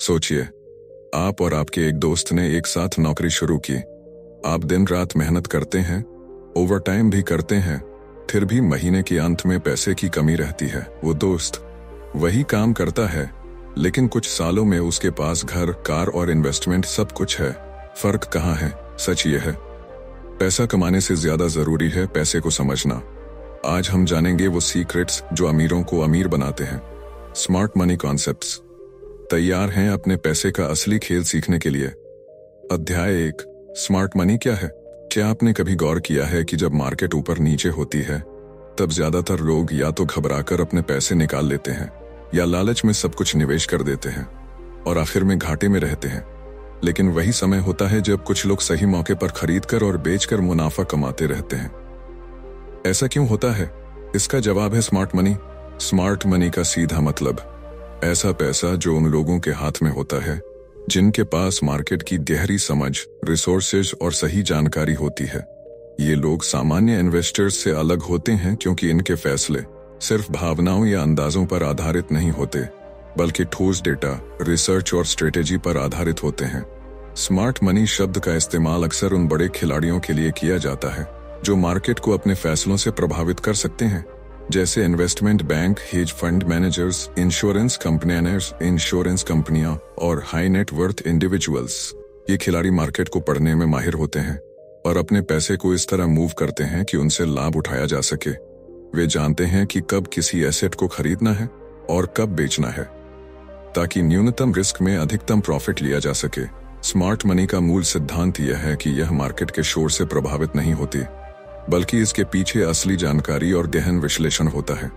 सोचिए, आप और आपके एक दोस्त ने एक साथ नौकरी शुरू की। आप दिन रात मेहनत करते हैं, ओवरटाइम भी करते हैं, फिर भी महीने के अंत में पैसे की कमी रहती है। वो दोस्त वही काम करता है, लेकिन कुछ सालों में उसके पास घर, कार और इन्वेस्टमेंट सब कुछ है। फर्क कहाँ है? सच ये है, पैसा कमाने से ज्यादा जरूरी है पैसे को समझना। आज हम जानेंगे वो सीक्रेट्स जो अमीरों को अमीर बनाते हैं। Smart money concepts. तैयार हैं अपने पैसे का असली खेल सीखने के लिए? अध्याय 1, स्मार्ट मनी क्या है? क्या आपने कभी गौर किया है कि जब मार्केट ऊपर नीचे होती है तब ज्यादातर लोग या तो घबराकर अपने पैसे निकाल लेते हैं या लालच में सब कुछ निवेश कर देते हैं और आखिर में घाटे में रहते हैं। लेकिन वही समय होता है जब कुछ लोग सही मौके पर खरीदकर और बेचकर मुनाफा कमाते रहते हैं। ऐसा क्यों होता है? इसका जवाब है स्मार्ट मनी। स्मार्ट मनी का सीधा मतलब ऐसा पैसा जो उन लोगों के हाथ में होता है जिनके पास मार्केट की गहरी समझ, रिसोर्सेज और सही जानकारी होती है। ये लोग सामान्य इन्वेस्टर्स से अलग होते हैं क्योंकि इनके फैसले सिर्फ भावनाओं या अंदाजों पर आधारित नहीं होते, बल्कि ठोस डेटा, रिसर्च और स्ट्रेटेजी पर आधारित होते हैं। स्मार्ट मनी शब्द का इस्तेमाल अक्सर उन बड़े खिलाड़ियों के लिए किया जाता है जो मार्केट को अपने फैसलों से प्रभावित कर सकते हैं, जैसे investment bank, hedge fund managers, insurance कंपनियां और हाई नेट वर्थ इंडिविजुअल्स। ये खिलाड़ी मार्केट को पढ़ने में माहिर होते हैं और अपने पैसे को इस तरह मूव करते हैं कि उनसे लाभ उठाया जा सके। वे जानते हैं कि कब किसी एसेट को खरीदना है और कब बेचना है, ताकि न्यूनतम रिस्क में अधिकतम प्रॉफिट लिया जा सके। स्मार्ट मनी का मूल सिद्धांत यह है कि यह मार्केट के शोर से प्रभावित नहीं होती, बल्कि इसके पीछे असली जानकारी और गहन विश्लेषण होता है।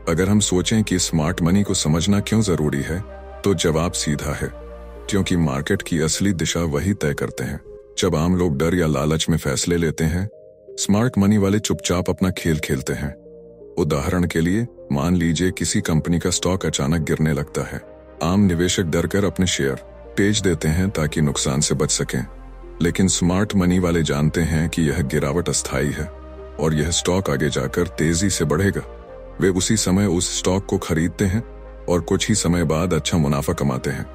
अगर हम सोचें कि स्मार्ट मनी को समझना क्यों जरूरी है, तो जवाब सीधा है, क्योंकि मार्केट की असली दिशा वही तय करते हैं। जब आम लोग डर या लालच में फैसले लेते हैं, स्मार्ट मनी वाले चुपचाप अपना खेल खेलते हैं। उदाहरण के लिए, मान लीजिए किसी कंपनी का स्टॉक अचानक गिरने लगता है। आम निवेशक डरकर अपने शेयर बेच देते हैं ताकि नुकसान से बच सकें, लेकिन स्मार्ट मनी वाले जानते हैं कि यह गिरावट अस्थायी है और यह स्टॉक आगे जाकर तेजी से बढ़ेगा। वे उसी समय उस स्टॉक को खरीदते हैं और कुछ ही समय बाद अच्छा मुनाफा कमाते हैं।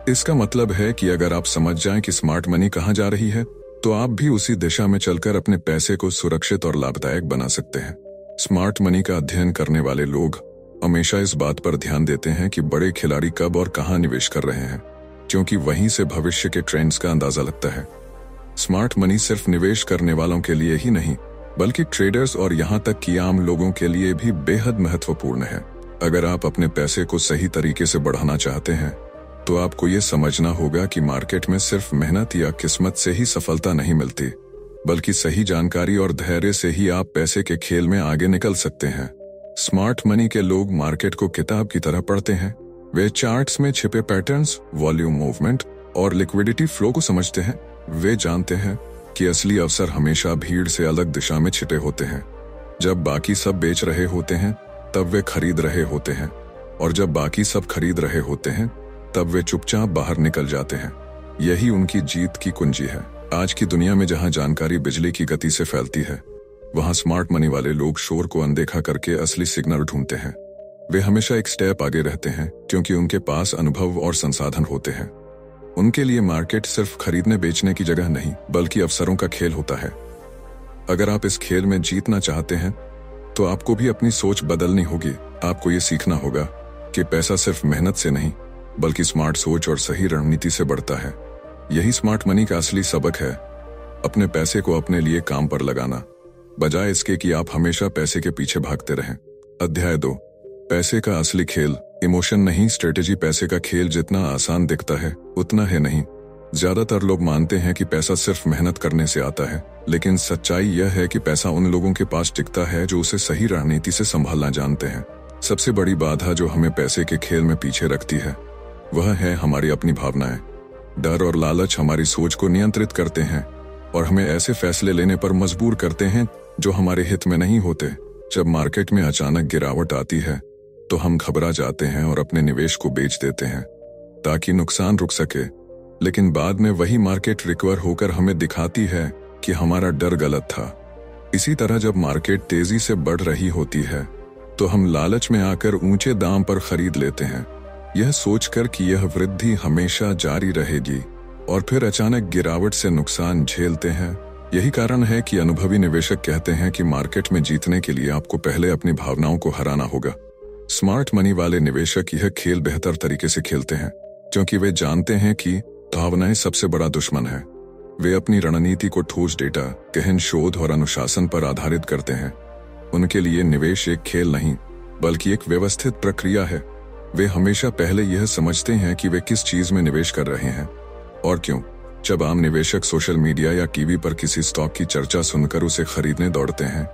इसका मतलब है कि अगर आप समझ जाएं कि स्मार्ट मनी कहां जा रही है, तो आप भी उसी दिशा में चलकर अपने पैसे को सुरक्षित और लाभदायक बना सकते हैं। स्मार्ट मनी का अध्ययन करने वाले लोग हमेशा इस बात पर ध्यान देते हैं कि बड़े खिलाड़ी कब और कहां निवेश कर रहे हैं, क्योंकि वहीं से भविष्य के ट्रेंड्स का अंदाजा लगता है। स्मार्ट मनी सिर्फ निवेश करने वालों के लिए ही नहीं, बल्कि ट्रेडर्स और यहाँ तक कि आम लोगों के लिए भी बेहद महत्वपूर्ण है। अगर आप अपने पैसे को सही तरीके से बढ़ाना चाहते हैं, तो आपको ये समझना होगा कि मार्केट में सिर्फ मेहनत या किस्मत से ही सफलता नहीं मिलती, बल्कि सही जानकारी और धैर्य से ही आप पैसे के खेल में आगे निकल सकते हैं। स्मार्ट मनी के लोग मार्केट को किताब की तरह पढ़ते हैं। वे चार्ट्स में छिपे पैटर्न्स, वॉल्यूम मूवमेंट और लिक्विडिटी फ्लो को समझते हैं। वे जानते हैं कि असली अवसर हमेशा भीड़ से अलग दिशा में छिपे होते हैं। जब बाकी सब बेच रहे होते हैं, तब वे खरीद रहे होते हैं, और जब बाकी सब खरीद रहे होते हैं, तब वे चुपचाप बाहर निकल जाते हैं। यही उनकी जीत की कुंजी है। आज की दुनिया में जहां जानकारी बिजली की गति से फैलती है, वहां स्मार्ट मनी वाले लोग शोर को अनदेखा करके असली सिग्नल ढूंढते हैं। वे हमेशा एक स्टेप आगे रहते हैं क्योंकि उनके पास अनुभव और संसाधन होते हैं। उनके लिए मार्केट सिर्फ खरीदने बेचने की जगह नहीं, बल्कि अवसरों का खेल होता है। अगर आप इस खेल में जीतना चाहते हैं, तो आपको भी अपनी सोच बदलनी होगी। आपको ये सीखना होगा कि पैसा सिर्फ मेहनत से नहीं, बल्कि स्मार्ट सोच और सही रणनीति से बढ़ता है। यही स्मार्ट मनी का असली सबक है, अपने पैसे को अपने लिए काम पर लगाना, बजाय इसके कि आप हमेशा पैसे के पीछे भागते रहें। अध्याय 2, पैसे का असली खेल। इमोशन नहीं, स्ट्रेटेजी। पैसे का खेल जितना आसान दिखता है, उतना है नहीं। ज्यादातर लोग मानते हैं कि पैसा सिर्फ मेहनत करने से आता है, लेकिन सच्चाई यह है कि पैसा उन लोगों के पास टिकता है जो उसे सही रणनीति से संभालना जानते हैं। सबसे बड़ी बाधा जो हमें पैसे के खेल में पीछे रखती है, वह है हमारी अपनी भावनाएं। डर और लालच हमारी सोच को नियंत्रित करते हैं और हमें ऐसे फैसले लेने पर मजबूर करते हैं जो हमारे हित में नहीं होते। जब मार्केट में अचानक गिरावट आती है, तो हम घबरा जाते हैं और अपने निवेश को बेच देते हैं ताकि नुकसान रुक सके। लेकिन बाद में वही मार्केट रिकवर होकर हमें दिखाती है कि हमारा डर गलत था। इसी तरह जब मार्केट तेजी से बढ़ रही होती है, तो हम लालच में आकर ऊंचे दाम पर खरीद लेते हैं, यह सोचकर कि यह वृद्धि हमेशा जारी रहेगी और फिर अचानक गिरावट से नुकसान झेलते हैं। यही कारण है कि अनुभवी निवेशक कहते हैं कि मार्केट में जीतने के लिए आपको पहले अपनी भावनाओं को हराना होगा। स्मार्ट मनी वाले निवेशक यह खेल बेहतर तरीके से खेलते हैं क्योंकि वे जानते हैं कि भावनाएं सबसे बड़ा दुश्मन है। वे अपनी रणनीति को ठोस डेटा, गहन शोध और अनुशासन पर आधारित करते हैं। उनके लिए निवेश एक खेल नहीं बल्कि एक व्यवस्थित प्रक्रिया है। वे हमेशा पहले यह समझते हैं कि वे किस चीज में निवेश कर रहे हैं और क्यों। जब आम निवेशक सोशल मीडिया या टीवी पर किसी स्टॉक की चर्चा सुनकर उसे खरीदने दौड़ते हैं,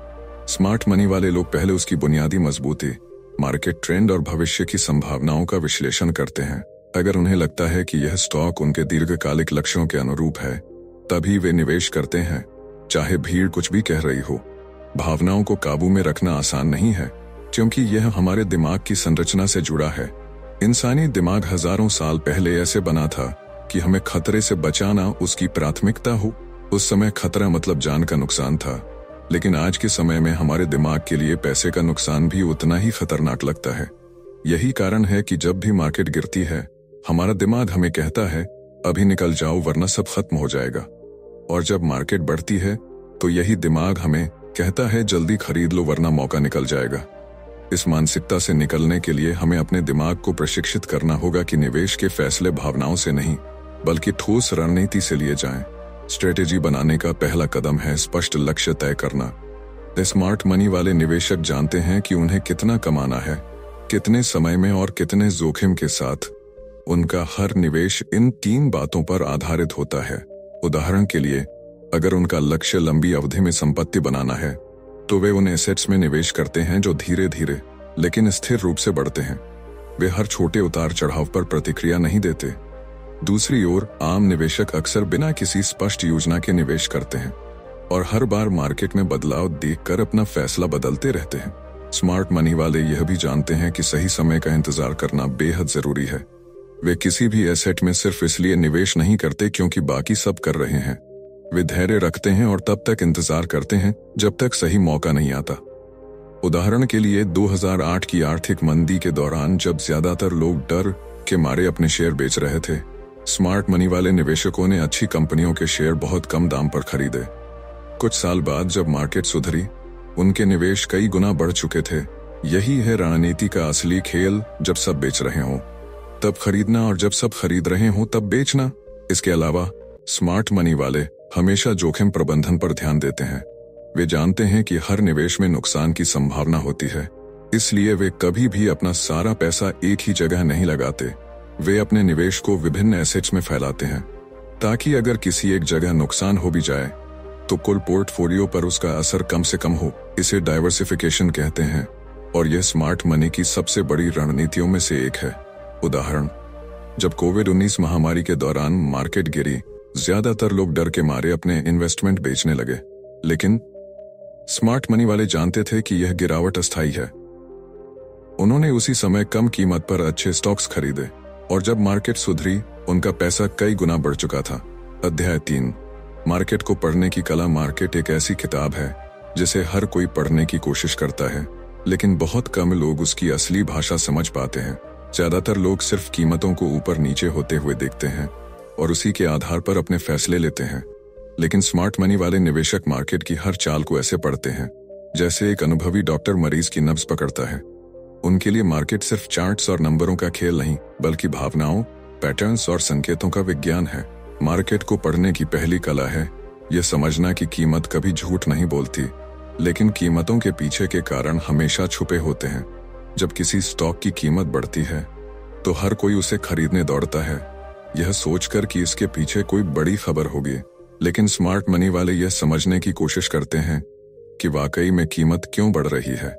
स्मार्ट मनी वाले लोग पहले उसकी बुनियादी मजबूती, मार्केट ट्रेंड और भविष्य की संभावनाओं का विश्लेषण करते हैं। अगर उन्हें लगता है कि यह स्टॉक उनके दीर्घकालिक लक्ष्यों के अनुरूप है, तभी वे निवेश करते हैं, चाहे भीड़ कुछ भी कह रही हो। भावनाओं को काबू में रखना आसान नहीं है क्योंकि यह हमारे दिमाग की संरचना से जुड़ा है। इंसानी दिमाग हजारों साल पहले ऐसे बना था कि हमें खतरे से बचाना उसकी प्राथमिकता हो। उस समय खतरा मतलब जान का नुकसान था, लेकिन आज के समय में हमारे दिमाग के लिए पैसे का नुकसान भी उतना ही खतरनाक लगता है। यही कारण है कि जब भी मार्केट गिरती है, हमारा दिमाग हमें कहता है अभी निकल जाओ वरना सब खत्म हो जाएगा, और जब मार्केट बढ़ती है तो यही दिमाग हमें कहता है जल्दी खरीद लो वरना मौका निकल जाएगा। इस मानसिकता से निकलने के लिए हमें अपने दिमाग को प्रशिक्षित करना होगा कि निवेश के फैसले भावनाओं से नहीं बल्कि ठोस रणनीति से लिए जाएं। स्ट्रेटेजी बनाने का पहला कदम है स्पष्ट लक्ष्य तय करना। स्मार्ट मनी वाले निवेशक जानते हैं कि उन्हें कितना कमाना है, कितने समय में और कितने जोखिम के साथ। उनका हर निवेश इन 3 बातों पर आधारित होता है। उदाहरण के लिए, अगर उनका लक्ष्य लंबी अवधि में संपत्ति बनाना है, तो वे उन एसेट्स में निवेश करते हैं जो धीरे धीरे लेकिन स्थिर रूप से बढ़ते हैं। वे हर छोटे उतार चढ़ाव पर प्रतिक्रिया नहीं देते। दूसरी ओर, आम निवेशक अक्सर बिना किसी स्पष्ट योजना के निवेश करते हैं और हर बार मार्केट में बदलाव देखकर अपना फैसला बदलते रहते हैं। स्मार्ट मनी वाले यह भी जानते हैं कि सही समय का इंतजार करना बेहद जरूरी है। वे किसी भी एसेट में सिर्फ इसलिए निवेश नहीं करते क्योंकि बाकी सब कर रहे हैं। वे धैर्य रखते हैं और तब तक इंतजार करते हैं जब तक सही मौका नहीं आता। उदाहरण के लिए 2008 की आर्थिक मंदी के दौरान जब ज्यादातर लोग डर के मारे अपने शेयर बेच रहे थे, स्मार्ट मनी वाले निवेशकों ने अच्छी कंपनियों के शेयर बहुत कम दाम पर खरीदे। कुछ साल बाद जब मार्केट सुधरी, उनके निवेश कई गुना बढ़ चुके थे। यही है रणनीति का असली खेल। जब सब बेच रहे हों तब खरीदना और जब सब खरीद रहे हों तब बेचना। इसके अलावा स्मार्ट मनी वाले हमेशा जोखिम प्रबंधन पर ध्यान देते हैं। वे जानते हैं कि हर निवेश में नुकसान की संभावना होती है, इसलिए वे कभी भी अपना सारा पैसा एक ही जगह नहीं लगाते। वे अपने निवेश को विभिन्न एसेट्स में फैलाते हैं ताकि अगर किसी एक जगह नुकसान हो भी जाए तो कुल पोर्टफोलियो पर उसका असर कम से कम हो। इसे डाइवर्सिफिकेशन कहते हैं और यह स्मार्ट मनी की सबसे बड़ी रणनीतियों में से एक है। उदाहरण, जब कोविड-19 महामारी के दौरान मार्केट गिरी, ज्यादातर लोग डर के मारे अपने इन्वेस्टमेंट बेचने लगे, लेकिन स्मार्ट मनी वाले जानते थे कि यह गिरावट अस्थायी है। उन्होंने उसी समय कम कीमत पर अच्छे स्टॉक्स खरीदे और जब मार्केट सुधरी, उनका पैसा कई गुना बढ़ चुका था। अध्याय 3, मार्केट को पढ़ने की कला। मार्केट एक ऐसी किताब है जिसे हर कोई पढ़ने की कोशिश करता है, लेकिन बहुत कम लोग उसकी असली भाषा समझ पाते हैं। ज्यादातर लोग सिर्फ कीमतों को ऊपर नीचे होते हुए देखते हैं और उसी के आधार पर अपने फैसले लेते हैं। लेकिन स्मार्ट मनी वाले निवेशक मार्केट की हर चाल को ऐसे पढ़ते हैं जैसे एक अनुभवी डॉक्टर मरीज की नब्ज पकड़ता है। उनके लिए मार्केट सिर्फ चार्ट्स और नंबरों का खेल नहीं बल्कि भावनाओं, पैटर्न्स और संकेतों का विज्ञान है। मार्केट को पढ़ने की पहली कला है यह समझना कि कीमत कभी झूठ नहीं बोलती, लेकिन कीमतों के पीछे के कारण हमेशा छुपे होते हैं। जब किसी स्टॉक की कीमत बढ़ती है तो हर कोई उसे खरीदने दौड़ता है, यह सोचकर कि इसके पीछे कोई बड़ी खबर होगी। लेकिन स्मार्ट मनी वाले यह समझने की कोशिश करते हैं कि वाकई में कीमत क्यों बढ़ रही है।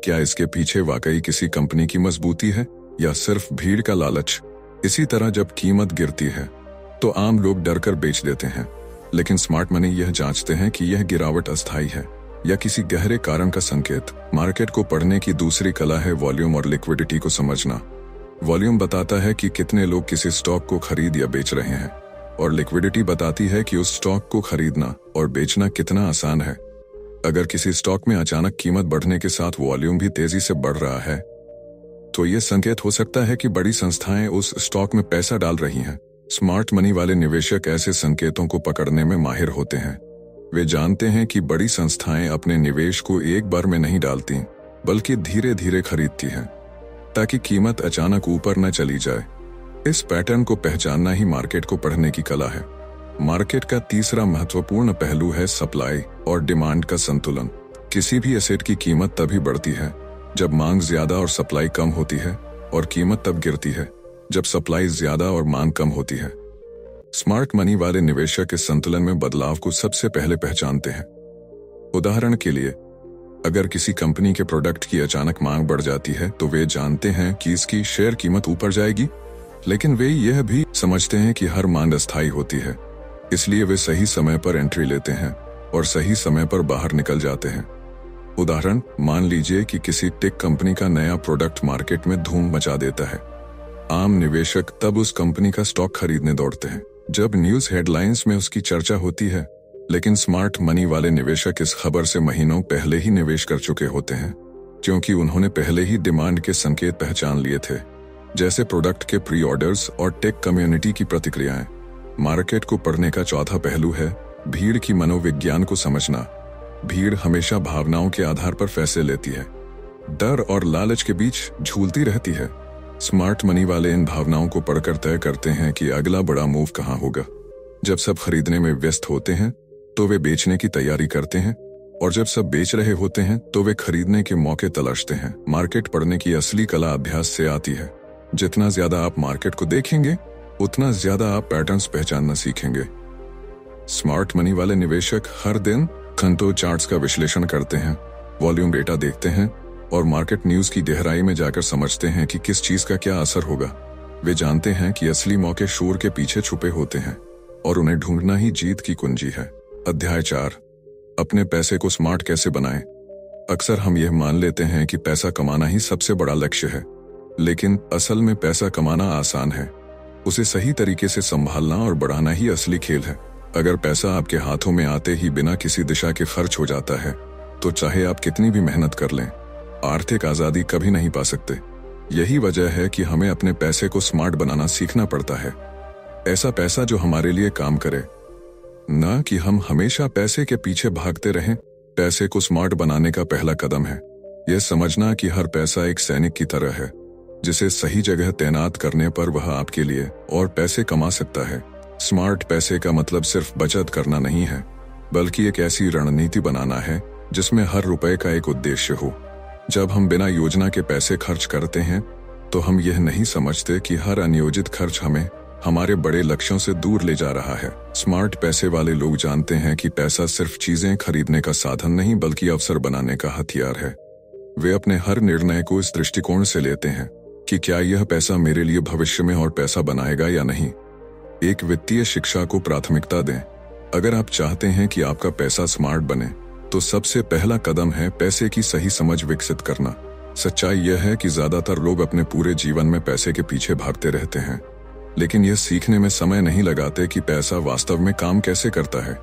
क्या इसके पीछे वाकई किसी कंपनी की मजबूती है या सिर्फ भीड़ का लालच। इसी तरह जब कीमत गिरती है तो आम लोग डरकर बेच देते हैं, लेकिन स्मार्ट मनी यह जांचते हैं कि यह गिरावट अस्थायी है या किसी गहरे कारण का संकेत। मार्केट को पढ़ने की दूसरी कला है वॉल्यूम और लिक्विडिटी को समझना। वॉल्यूम बताता है कि कितने लोग किसी स्टॉक को खरीद या बेच रहे हैं, और लिक्विडिटी बताती है कि उस स्टॉक को खरीदना और बेचना कितना आसान है। अगर किसी स्टॉक में अचानक कीमत बढ़ने के साथ वॉल्यूम भी तेजी से बढ़ रहा है, तो ये संकेत हो सकता है कि बड़ी संस्थाएं उस स्टॉक में पैसा डाल रही हैं। स्मार्ट मनी वाले निवेशक ऐसे संकेतों को पकड़ने में माहिर होते हैं। वे जानते हैं कि बड़ी संस्थाएं अपने निवेश को एक बार में नहीं डालती, बल्कि धीरे धीरे खरीदती हैं, ताकि कीमत अचानक ऊपर न चली जाए। इस पैटर्न को पहचानना ही मार्केट को पढ़ने की कला है। मार्केट का तीसरा महत्वपूर्ण पहलू है सप्लाई और डिमांड का संतुलन। किसी भी एसेट की कीमत तभी बढ़ती है जब मांग ज्यादा और सप्लाई कम होती है, और कीमत तब गिरती है जब सप्लाई ज्यादा और मांग कम होती है। स्मार्ट मनी वाले निवेशक इस संतुलन में बदलाव को सबसे पहले पहचानते हैं। उदाहरण के लिए, अगर किसी कंपनी के प्रोडक्ट की अचानक मांग बढ़ जाती है तो वे जानते हैं कि इसकी शेयर कीमत ऊपर जाएगी, लेकिन वे यह भी समझते हैं कि हर मांग अस्थायी होती है, इसलिए वे सही समय पर एंट्री लेते हैं और सही समय पर बाहर निकल जाते हैं। उदाहरण, मान लीजिए कि किसी टेक कंपनी का नया प्रोडक्ट मार्केट में धूम मचा देता है। आम निवेशक तब उस कंपनी का स्टॉक खरीदने दौड़ते हैं जब न्यूज हेडलाइंस में उसकी चर्चा होती है, लेकिन स्मार्ट मनी वाले निवेशक इस खबर से महीनों पहले ही निवेश कर चुके होते हैं, क्योंकि उन्होंने पहले ही डिमांड के संकेत पहचान लिए थे, जैसे प्रोडक्ट के प्री ऑर्डर्स और टेक कम्युनिटी की प्रतिक्रियाएं। मार्केट को पढ़ने का चौथा पहलू है भीड़ की मनोविज्ञान को समझना। भीड़ हमेशा भावनाओं के आधार पर फैसले लेती है, डर और लालच के बीच झूलती रहती है। स्मार्ट मनी वाले इन भावनाओं को पढ़कर तय करते हैं कि अगला बड़ा मूव कहां होगा। जब सब खरीदने में व्यस्त होते हैं तो वे बेचने की तैयारी करते हैं, और जब सब बेच रहे होते हैं तो वे खरीदने के मौके तलाशते हैं। मार्केट पढ़ने की असली कला अभ्यास से आती है। जितना ज्यादा आप मार्केट को देखेंगे, उतना ज्यादा आप पैटर्न्स पहचानना सीखेंगे। स्मार्ट मनी वाले निवेशक हर दिन घंटों चार्ट्स का विश्लेषण करते हैं, वॉल्यूम डेटा देखते हैं और मार्केट न्यूज की गहराई में जाकर समझते हैं कि किस चीज का क्या असर होगा। वे जानते हैं कि असली मौके शोर के पीछे छुपे होते हैं और उन्हें ढूंढना ही जीत की कुंजी है। अध्याय 4, अपने पैसे को स्मार्ट कैसे बनाएं। अक्सर हम यह मान लेते हैं कि पैसा कमाना ही सबसे बड़ा लक्ष्य है, लेकिन असल में पैसा कमाना आसान है। उसे सही तरीके से संभालना और बढ़ाना ही असली खेल है। अगर पैसा आपके हाथों में आते ही बिना किसी दिशा के खर्च हो जाता है, तो चाहे आप कितनी भी मेहनत कर लें, आर्थिक आजादी कभी नहीं पा सकते। यही वजह है कि हमें अपने पैसे को स्मार्ट बनाना सीखना पड़ता है। ऐसा पैसा जो हमारे लिए काम करे, न कि हम हमेशा पैसे के पीछे भागते रहें। पैसे को स्मार्ट बनाने का पहला कदम है यह समझना कि हर पैसा एक सैनिक की तरह है, जिसे सही जगह तैनात करने पर वह आपके लिए और पैसे कमा सकता है। स्मार्ट पैसे का मतलब सिर्फ बचत करना नहीं है, बल्कि एक ऐसी रणनीति बनाना है जिसमें हर रुपए का एक उद्देश्य हो। जब हम बिना योजना के पैसे खर्च करते हैं, तो हम यह नहीं समझते कि हर अनियोजित खर्च हमें हमारे बड़े लक्ष्यों से दूर ले जा रहा है। स्मार्ट पैसे वाले लोग जानते हैं कि पैसा सिर्फ चीजें खरीदने का साधन नहीं, बल्कि अवसर बनाने का हथियार है। वे अपने हर निर्णय को इस दृष्टिकोण से लेते हैं कि क्या यह पैसा मेरे लिए भविष्य में और पैसा बनाएगा या नहीं। एक वित्तीय शिक्षा को प्राथमिकता दें। अगर आप चाहते हैं कि आपका पैसा स्मार्ट बने, तो सबसे पहला कदम है पैसे की सही समझ विकसित करना। सच्चाई यह है कि ज्यादातर लोग अपने पूरे जीवन में पैसे के पीछे भागते रहते हैं, लेकिन यह सीखने में समय नहीं लगाते कि पैसा वास्तव में काम कैसे करता है।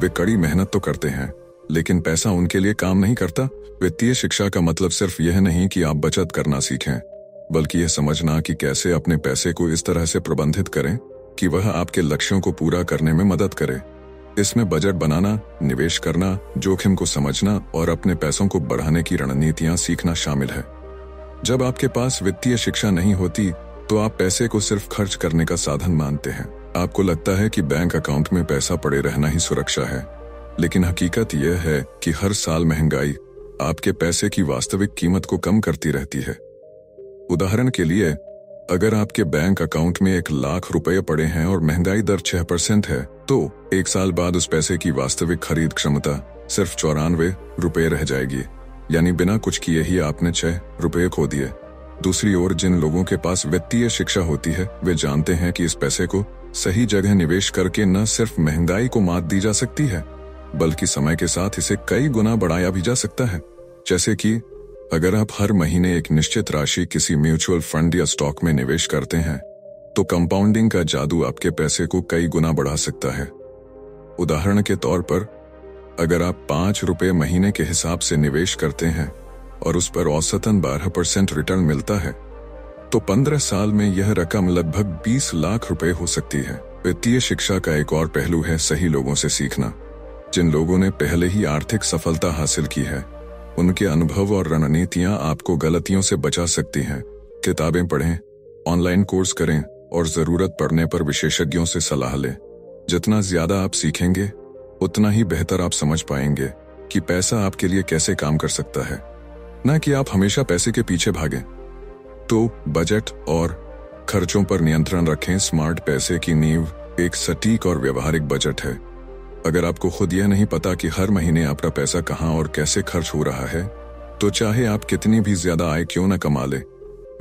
वे कड़ी मेहनत तो करते हैं, लेकिन पैसा उनके लिए काम नहीं करता। वित्तीय शिक्षा का मतलब सिर्फ यह नहीं कि आप बचत करना सीखें, बल्कि यह समझना कि कैसे अपने पैसे को इस तरह से प्रबंधित करें कि वह आपके लक्ष्यों को पूरा करने में मदद करे। इसमें बजट बनाना, निवेश करना, जोखिम को समझना और अपने पैसों को बढ़ाने की रणनीतियां सीखना शामिल है। जब आपके पास वित्तीय शिक्षा नहीं होती, तो आप पैसे को सिर्फ खर्च करने का साधन मानते हैं। आपको लगता है कि बैंक अकाउंट में पैसा पड़े रहना ही सुरक्षा है, लेकिन हकीकत यह है कि हर साल महंगाई आपके पैसे की वास्तविक कीमत को कम करती रहती है। उदाहरण के लिए, अगर आपके बैंक अकाउंट में 1 लाख रुपए पड़े हैं और महंगाई दर 6% है, तो 1 साल बाद उस पैसे की वास्तविक खरीद क्षमता सिर्फ 94 रुपए रह जाएगी, यानी बिना कुछ किए ही आपने 6 रुपए खो दिए। दूसरी ओर, जिन लोगों के पास वित्तीय शिक्षा होती है, वे जानते हैं कि इस पैसे को सही जगह निवेश करके न सिर्फ महंगाई को मात दी जा सकती है, बल्कि समय के साथ इसे कई गुना बढ़ाया भी जा सकता है। जैसे कि अगर आप हर महीने एक निश्चित राशि किसी म्यूचुअल फंड या स्टॉक में निवेश करते हैं, तो कंपाउंडिंग का जादू आपके पैसे को कई गुना बढ़ा सकता है। उदाहरण के तौर पर, अगर आप 5 रुपए महीने के हिसाब से निवेश करते हैं और उस पर औसतन 12% रिटर्न मिलता है, तो 15 साल में यह रकम लगभग 20 लाख रुपए हो सकती है। वित्तीय शिक्षा का एक और पहलू है सही लोगों से सीखना। जिन लोगों ने पहले ही आर्थिक सफलता हासिल की है, उनके अनुभव और रणनीतियां आपको गलतियों से बचा सकती हैं। किताबें पढ़ें, ऑनलाइन कोर्स करें और जरूरत पड़ने पर विशेषज्ञों से सलाह लें। जितना ज्यादा आप सीखेंगे, उतना ही बेहतर आप समझ पाएंगे कि पैसा आपके लिए कैसे काम कर सकता है, न कि आप हमेशा पैसे के पीछे भागें। तो बजट और खर्चों पर नियंत्रण रखें। स्मार्ट पैसे की नींव एक सटीक और व्यवहारिक बजट है। अगर आपको खुद यह नहीं पता कि हर महीने आपका पैसा कहां और कैसे खर्च हो रहा है, तो चाहे आप कितनी भी ज्यादा आय क्यों न कमा ले,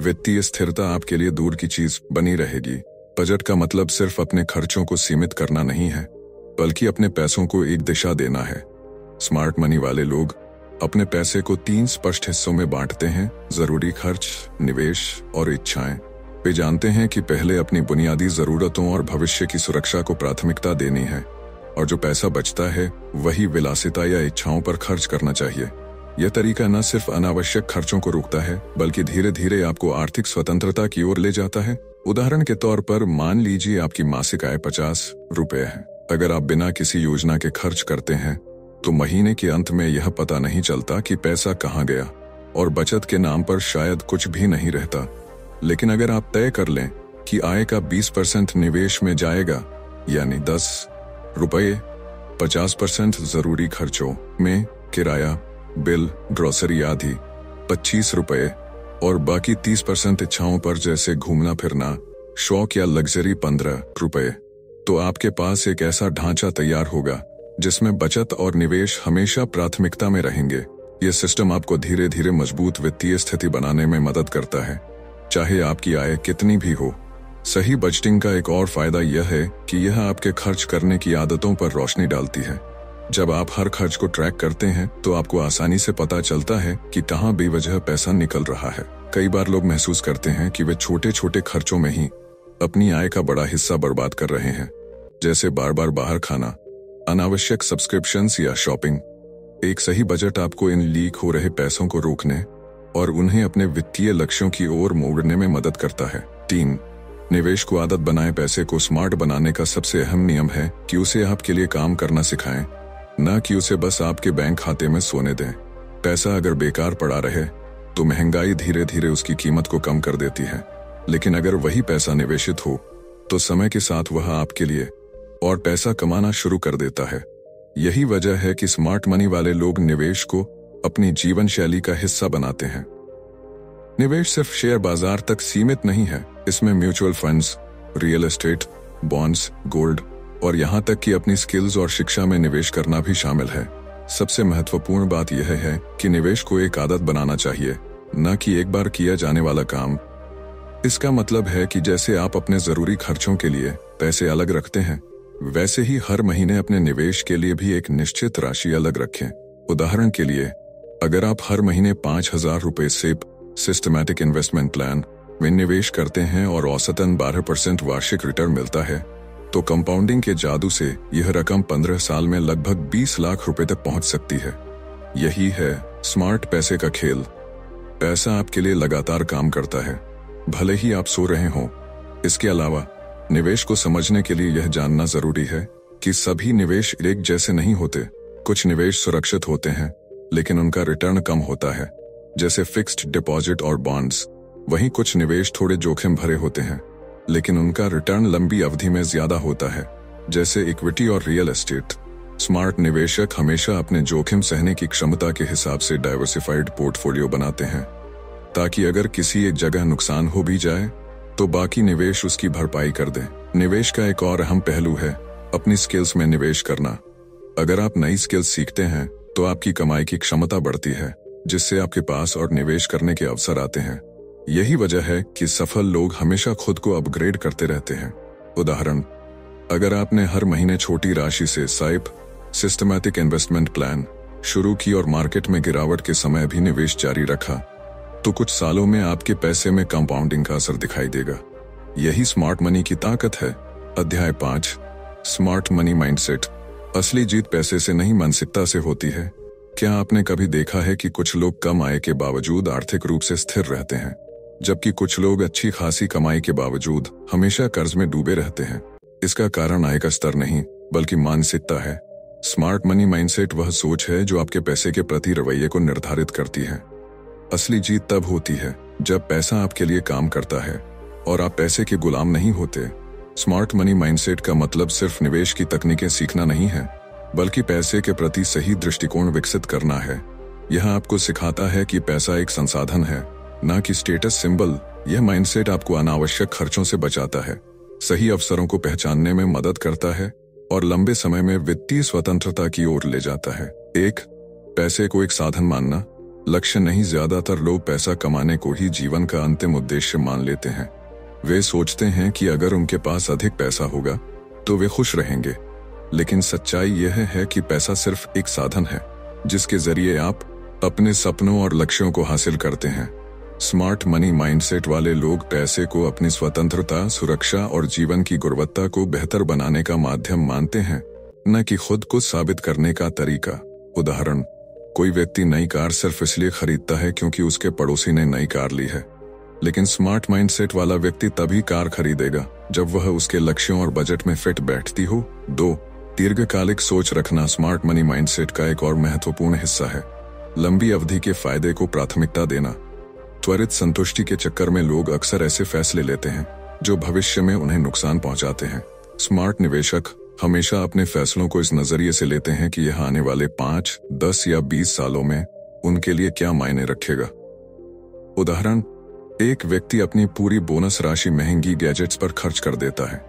वित्तीय स्थिरता आपके लिए दूर की चीज बनी रहेगी। बजट का मतलब सिर्फ अपने खर्चों को सीमित करना नहीं है, बल्कि अपने पैसों को एक दिशा देना है। स्मार्ट मनी वाले लोग अपने पैसे को 3 स्पष्ट हिस्सों में बांटते हैं: जरूरी खर्च, निवेश और इच्छाएं। वे जानते हैं कि पहले अपनी बुनियादी जरूरतों और भविष्य की सुरक्षा को प्राथमिकता देनी है, और जो पैसा बचता है वही विलासिता या इच्छाओं पर खर्च करना चाहिए। यह तरीका न सिर्फ अनावश्यक खर्चों को रोकता है, बल्कि धीरे धीरे आपको आर्थिक स्वतंत्रता की ओर ले जाता है। उदाहरण के तौर पर मान लीजिए आपकी मासिक आय 50 रुपए है। अगर आप बिना किसी योजना के खर्च करते हैं, तो महीने के अंत में यह पता नहीं चलता कि पैसा कहाँ गया, और बचत के नाम पर शायद कुछ भी नहीं रहता। लेकिन अगर आप तय कर लें कि आय का 20% निवेश में जाएगा, यानी 10 रुपये, 50% जरूरी खर्चों में, किराया, बिल, ग्रोसरी आदि 25 रुपये, और बाकी 30% इच्छाओं पर जैसे घूमना फिरना, शौक या लग्जरी 15 रुपये, तो आपके पास एक ऐसा ढांचा तैयार होगा जिसमें बचत और निवेश हमेशा प्राथमिकता में रहेंगे। यह सिस्टम आपको धीरे धीरे मजबूत वित्तीय स्थिति बनाने में मदद करता है, चाहे आपकी आय कितनी भी हो। सही बजटिंग का एक और फायदा यह है कि यह आपके खर्च करने की आदतों पर रोशनी डालती है। जब आप हर खर्च को ट्रैक करते हैं, तो आपको आसानी से पता चलता है कि कहां बेवजह पैसा निकल रहा है। कई बार लोग महसूस करते हैं कि वे छोटे छोटे खर्चों में ही अपनी आय का बड़ा हिस्सा बर्बाद कर रहे हैं, जैसे बार बार बाहर खाना, अनावश्यक सब्सक्रिप्शंस या शॉपिंग। एक सही बजट आपको इन लीक हो रहे पैसों को रोकने और उन्हें अपने वित्तीय लक्ष्यों की ओर मोड़ने में मदद करता है। 3. निवेश को आदत बनाएं। पैसे को स्मार्ट बनाने का सबसे अहम नियम है कि उसे आपके लिए काम करना सिखाएं, न कि उसे बस आपके बैंक खाते में सोने दें। पैसा अगर बेकार पड़ा रहे, तो महंगाई धीरे धीरे उसकी कीमत को कम कर देती है। लेकिन अगर वही पैसा निवेशित हो, तो समय के साथ वह आपके लिए और पैसा कमाना शुरू कर देता है। यही वजह है कि स्मार्ट मनी वाले लोग निवेश को अपनी जीवन शैली का हिस्सा बनाते हैं। निवेश सिर्फ शेयर बाजार तक सीमित नहीं है, इसमें mutual funds, real estate, bonds, gold और यहाँ तक कि अपनी स्किल्स और शिक्षा में निवेश करना भी शामिल है। सबसे महत्वपूर्ण बात यह है कि निवेश को एक आदत बनाना चाहिए, न कि एक बार किया जाने वाला काम। इसका मतलब है कि जैसे आप अपने जरूरी खर्चों के लिए पैसे अलग रखते हैं, वैसे ही हर महीने अपने निवेश के लिए भी एक निश्चित राशि अलग रखें। उदाहरण के लिए, अगर आप हर महीने 5,000 रुपए से सिस्टमैटिक इन्वेस्टमेंट प्लान में निवेश करते हैं और औसतन 12% वार्षिक रिटर्न मिलता है, तो कंपाउंडिंग के जादू से यह रकम 15 साल में लगभग 20 लाख रुपए तक पहुंच सकती है। यही है स्मार्ट पैसे का खेल। पैसा आपके लिए लगातार काम करता है, भले ही आप सो रहे हों। इसके अलावा निवेश को समझने के लिए यह जानना जरूरी है कि सभी निवेश एक जैसे नहीं होते। कुछ निवेश सुरक्षित होते हैं, लेकिन उनका रिटर्न कम होता है, जैसे फिक्स्ड डिपॉजिट और बॉन्ड्स। वहीं कुछ निवेश थोड़े जोखिम भरे होते हैं, लेकिन उनका रिटर्न लंबी अवधि में ज्यादा होता है, जैसे इक्विटी और रियल एस्टेट। स्मार्ट निवेशक हमेशा अपने जोखिम सहने की क्षमता के हिसाब से डाइवर्सिफाइड पोर्टफोलियो बनाते हैं, ताकि अगर किसी एक जगह नुकसान हो भी जाए, तो बाकी निवेश उसकी भरपाई कर दें। निवेश का एक और अहम पहलू है अपनी स्किल्स में निवेश करना। अगर आप नई स्किल्स सीखते हैं, तो आपकी कमाई की क्षमता बढ़ती है, जिससे आपके पास और निवेश करने के अवसर आते हैं। यही वजह है कि सफल लोग हमेशा खुद को अपग्रेड करते रहते हैं। उदाहरण, अगर आपने हर महीने छोटी राशि से साइप सिस्टमैटिक इन्वेस्टमेंट प्लान शुरू की और मार्केट में गिरावट के समय भी निवेश जारी रखा, तो कुछ सालों में आपके पैसे में कंपाउंडिंग का असर दिखाई देगा। यही स्मार्ट मनी की ताकत है। अध्याय 5, स्मार्ट मनी माइंडसेट। असली जीत पैसे से नहीं, मानसिकता से होती है। क्या आपने कभी देखा है कि कुछ लोग कम आय के बावजूद आर्थिक रूप से स्थिर रहते हैं? जबकि कुछ लोग अच्छी खासी कमाई के बावजूद हमेशा कर्ज में डूबे रहते हैं। इसका कारण आय का स्तर नहीं, बल्कि मानसिकता है। स्मार्ट मनी माइंडसेट वह सोच है जो आपके पैसे के प्रति रवैये को निर्धारित करती है। असली जीत तब होती है जब पैसा आपके लिए काम करता है और आप पैसे के गुलाम नहीं होते। स्मार्ट मनी माइंडसेट का मतलब सिर्फ निवेश की तकनीकें सीखना नहीं है, बल्कि पैसे के प्रति सही दृष्टिकोण विकसित करना है। यह आपको सिखाता है कि पैसा एक संसाधन है, न कि स्टेटस सिंबल। यह माइंडसेट आपको अनावश्यक खर्चों से बचाता है, सही अवसरों को पहचानने में मदद करता है और लंबे समय में वित्तीय स्वतंत्रता की ओर ले जाता है। एक, पैसे को एक साधन मानना, लक्ष्य नहीं। ज्यादातर लोग पैसा कमाने को ही जीवन का अंतिम उद्देश्य मान लेते हैं। वे सोचते हैं कि अगर उनके पास अधिक पैसा होगा तो वे खुश रहेंगे, लेकिन सच्चाई यह है कि पैसा सिर्फ एक साधन है जिसके जरिए आप अपने सपनों और लक्ष्यों को हासिल करते हैं। स्मार्ट मनी माइंडसेट वाले लोग पैसे को अपनी स्वतंत्रता, सुरक्षा और जीवन की गुणवत्ता को बेहतर बनाने का माध्यम मानते हैं, न कि खुद को साबित करने का तरीका। उदाहरण, कोई व्यक्ति नई कार सिर्फ इसलिए खरीदता है क्योंकि उसके पड़ोसी ने नई कार ली है, लेकिन स्मार्ट माइंडसेट वाला व्यक्ति तभी कार खरीदेगा जब वह उसके लक्ष्यों और बजट में फिट बैठती हो। 2, दीर्घकालिक सोच रखना स्मार्ट मनी माइंडसेट का एक और महत्वपूर्ण हिस्सा है। लंबी अवधि के फायदे को प्राथमिकता देना। त्वरित संतुष्टि के चक्कर में लोग अक्सर ऐसे फैसले लेते हैं जो भविष्य में उन्हें नुकसान पहुंचाते हैं। स्मार्ट निवेशक हमेशा अपने फैसलों को इस नजरिए से लेते हैं कि यह आने वाले 5, 10 या 20 सालों में उनके लिए क्या मायने रखेगा। उदाहरण, एक व्यक्ति अपनी पूरी बोनस राशि महंगी गैजेट्स पर खर्च कर देता है,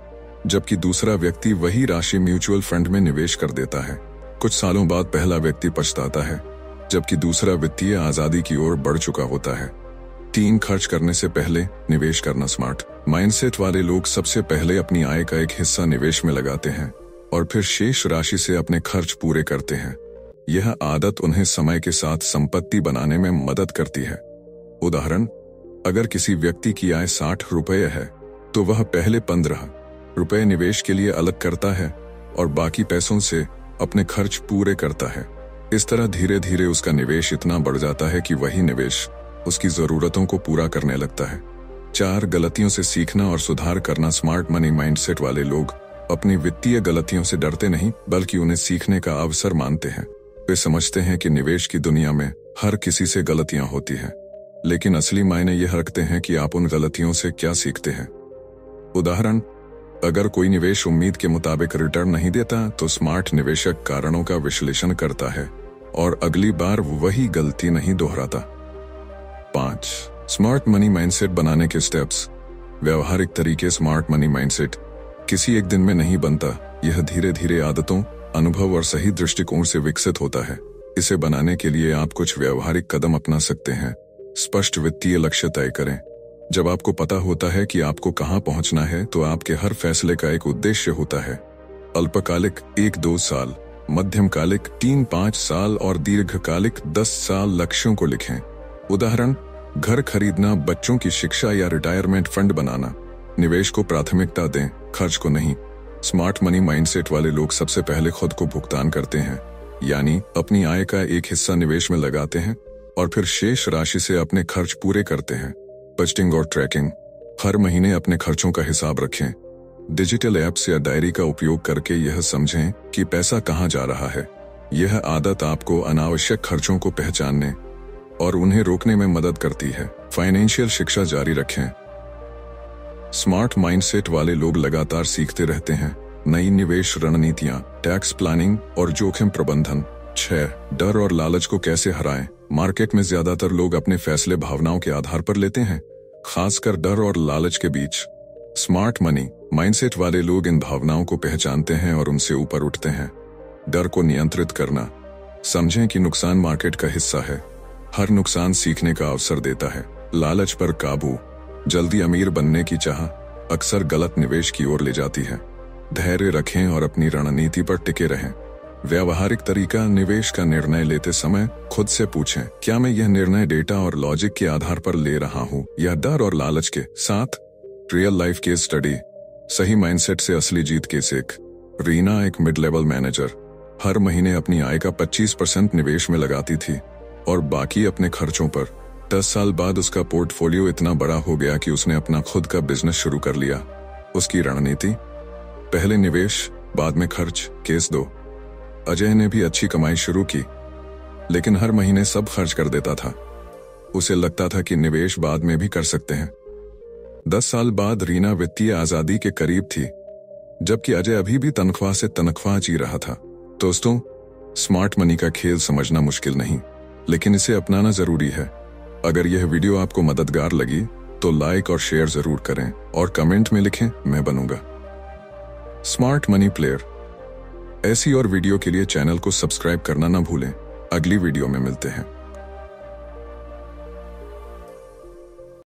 जबकि दूसरा व्यक्ति वही राशि म्यूचुअल फंड में निवेश कर देता है। कुछ सालों बाद पहला व्यक्ति पछताता है, जबकि दूसरा वित्तीय आजादी की ओर बढ़ चुका होता है। 3, खर्च करने से पहले निवेश करना। स्मार्ट माइंडसेट वाले लोग सबसे पहले अपनी आय का एक हिस्सा निवेश में लगाते हैं और फिर शेष राशि से अपने खर्च पूरे करते हैं। यह आदत उन्हें समय के साथ संपत्ति बनाने में मदद करती है। उदाहरण, अगर किसी व्यक्ति की आय 60 रुपये है तो वह पहले 15 रुपये निवेश के लिए अलग करता है और बाकी पैसों से अपने खर्च पूरे करता है। इस तरह धीरे धीरे उसका निवेश इतना बढ़ जाता है कि वही निवेश उसकी जरूरतों को पूरा करने लगता है। 4, गलतियों से सीखना और सुधार करना। स्मार्ट मनी माइंडसेट वाले लोग अपनी वित्तीय गलतियों से डरते नहीं, बल्कि उन्हें सीखने का अवसर मानते हैं। वे समझते हैं कि निवेश की दुनिया में हर किसी से गलतियां होती हैं, लेकिन असली मायने यह रखते हैं कि आप उन गलतियों से क्या सीखते हैं। उदाहरण, अगर कोई निवेश उम्मीद के मुताबिक रिटर्न नहीं देता तो स्मार्ट निवेशक कारणों का विश्लेषण करता है और अगली बार वही गलती नहीं दोहराता। 5, स्मार्ट मनी माइंडसेट बनाने के स्टेप्स। व्यवहारिक तरीके। स्मार्ट मनी माइंडसेट किसी एक दिन में नहीं बनता, यह धीरे धीरे आदतों, अनुभव और सही दृष्टिकोण से विकसित होता है। इसे बनाने के लिए आप कुछ व्यवहारिक कदम अपना सकते हैं। स्पष्ट वित्तीय लक्ष्य तय करें। जब आपको पता होता है कि आपको कहां पहुंचना है तो आपके हर फैसले का एक उद्देश्य होता है। अल्पकालिक 1-2 साल, मध्यमकालिक 3-5 साल और दीर्घकालिक 10 साल लक्ष्यों को लिखें। उदाहरण, घर खरीदना, बच्चों की शिक्षा या रिटायरमेंट फंड बनाना। निवेश को प्राथमिकता दें, खर्च को नहीं। स्मार्ट मनी माइंडसेट वाले लोग सबसे पहले खुद को भुगतान करते हैं, यानी अपनी आय का एक हिस्सा निवेश में लगाते हैं और फिर शेष राशि से अपने खर्च पूरे करते हैं। बजटिंग और ट्रैकिंग। हर महीने अपने खर्चों का हिसाब रखें। डिजिटल ऐप्स या डायरी का उपयोग करके यह समझें कि पैसा कहां जा रहा है। यह आदत आपको अनावश्यक खर्चों को पहचानने और उन्हें रोकने में मदद करती है। फाइनेंशियल शिक्षा जारी रखें। स्मार्ट माइंडसेट वाले लोग लगातार सीखते रहते हैं। नई निवेश रणनीतियां, टैक्स प्लानिंग और जोखिम प्रबंधन। 6, डर और लालच को कैसे हराएं। मार्केट में ज्यादातर लोग अपने फैसले भावनाओं के आधार पर लेते हैं, खासकर डर और लालच के बीच। स्मार्ट मनी माइंडसेट वाले लोग इन भावनाओं को पहचानते हैं और उनसे ऊपर उठते हैं। डर को नियंत्रित करना। समझें कि नुकसान मार्केट का हिस्सा है। हर नुकसान सीखने का अवसर देता है। लालच पर काबू। जल्दी अमीर बनने की चाह अक्सर गलत निवेश की ओर ले जाती है। धैर्य रखें और अपनी रणनीति पर टिके रहें। व्यावहारिक तरीका। निवेश का निर्णय लेते समय खुद से पूछें, क्या मैं यह निर्णय डेटा और लॉजिक के आधार पर ले रहा हूं या डर और लालच के साथ। Real life case study. सही माइंडसेट से असली जीत के सीख। रीना एक मिड लेवल मैनेजर हर महीने अपनी आय का 25% निवेश में लगाती थी और बाकी अपने खर्चों पर। 10 साल बाद उसका पोर्टफोलियो इतना बड़ा हो गया कि उसने अपना खुद का बिजनेस शुरू कर लिया। उसकी रणनीति, पहले निवेश बाद में खर्च, केस 2। अजय ने भी अच्छी कमाई शुरू की, लेकिन हर महीने सब खर्च कर देता था। उसे लगता था कि निवेश बाद में भी कर सकते हैं। 10 साल बाद रीना वित्तीय आजादी के करीब थी, जबकि अजय अभी भी तनख्वाह से तनख्वाह जी रहा था। दोस्तों, स्मार्ट मनी का खेल समझना मुश्किल नहीं, लेकिन इसे अपनाना जरूरी है। अगर यह वीडियो आपको मददगार लगी तो लाइक और शेयर जरूर करें और कमेंट में लिखें, मैं बनूंगा स्मार्ट मनी प्लेयर। ऐसी और वीडियो के लिए चैनल को सब्सक्राइब करना ना भूलें। अगली वीडियो में मिलते हैं।